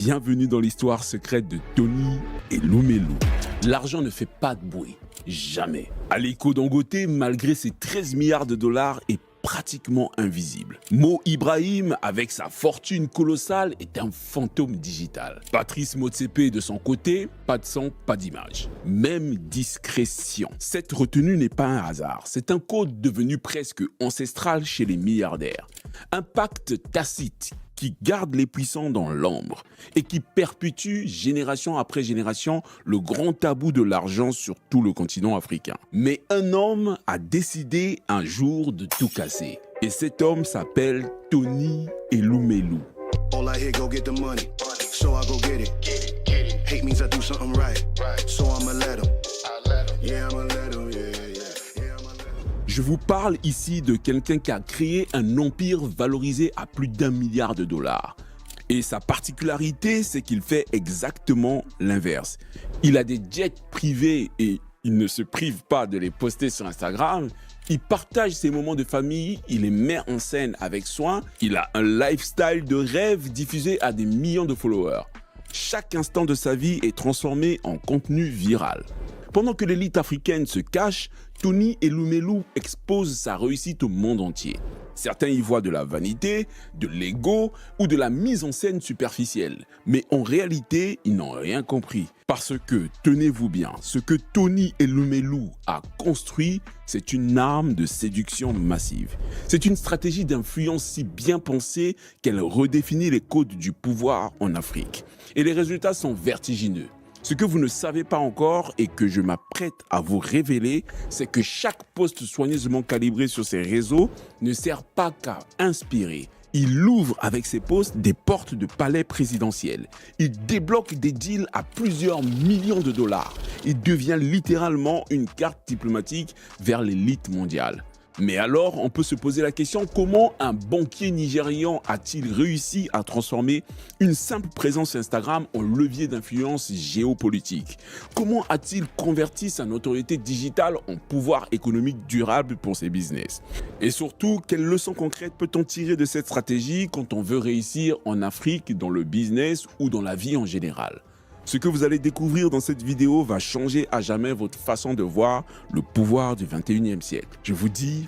Bienvenue dans l'histoire secrète de Tony et Lumelu. L'argent ne fait pas de bruit, jamais. Aliko Dangote, malgré ses 13 milliards de dollars, est pratiquement invisible. Mo Ibrahim, avec sa fortune colossale, est un fantôme digital. Patrice Motsepe, de son côté, pas de son, pas d'image. Même discrétion. Cette retenue n'est pas un hasard. C'est un code devenu presque ancestral chez les milliardaires. Un pacte tacite qui garde les puissants dans l'ombre et qui perpétue génération après génération le grand tabou de l'argent sur tout le continent africain. Mais un homme a décidé un jour de tout casser. Et cet homme s'appelle Tony Elumelu. All I hear, go get the money, so I go get it. Hate means I do something right, so I'ma let 'em. Yeah, I'ma let 'em, yeah. Je vous parle ici de quelqu'un qui a créé un empire valorisé à plus d'1 milliard de dollars. Et sa particularité, c'est qu'il fait exactement l'inverse. Il a des jets privés et il ne se prive pas de les poster sur Instagram. Il partage ses moments de famille, il les met en scène avec soin. Il a un lifestyle de rêve diffusé à des millions de followers. Chaque instant de sa vie est transformé en contenu viral. Pendant que l'élite africaine se cache, Tony Elumelu expose sa réussite au monde entier. Certains y voient de la vanité, de l'ego ou de la mise en scène superficielle. Mais en réalité, ils n'ont rien compris. Parce que, tenez-vous bien, ce que Tony Elumelu a construit, c'est une arme de séduction massive. C'est une stratégie d'influence si bien pensée qu'elle redéfinit les codes du pouvoir en Afrique. Et les résultats sont vertigineux. Ce que vous ne savez pas encore et que je m'apprête à vous révéler, c'est que chaque post soigneusement calibré sur ces réseaux ne sert pas qu'à inspirer. Il ouvre avec ses posts des portes de palais présidentiels. Il débloque des deals à plusieurs millions de dollars. Il devient littéralement une carte diplomatique vers l'élite mondiale. Mais alors, on peut se poser la question, comment un banquier nigérian a-t-il réussi à transformer une simple présence Instagram en levier d'influence géopolitique? Comment a-t-il converti sa notoriété digitale en pouvoir économique durable pour ses business? Et surtout, quelles leçons concrètes peut-on tirer de cette stratégie quand on veut réussir en Afrique, dans le business ou dans la vie en général? Ce que vous allez découvrir dans cette vidéo va changer à jamais votre façon de voir le pouvoir du 21e siècle. Je vous dis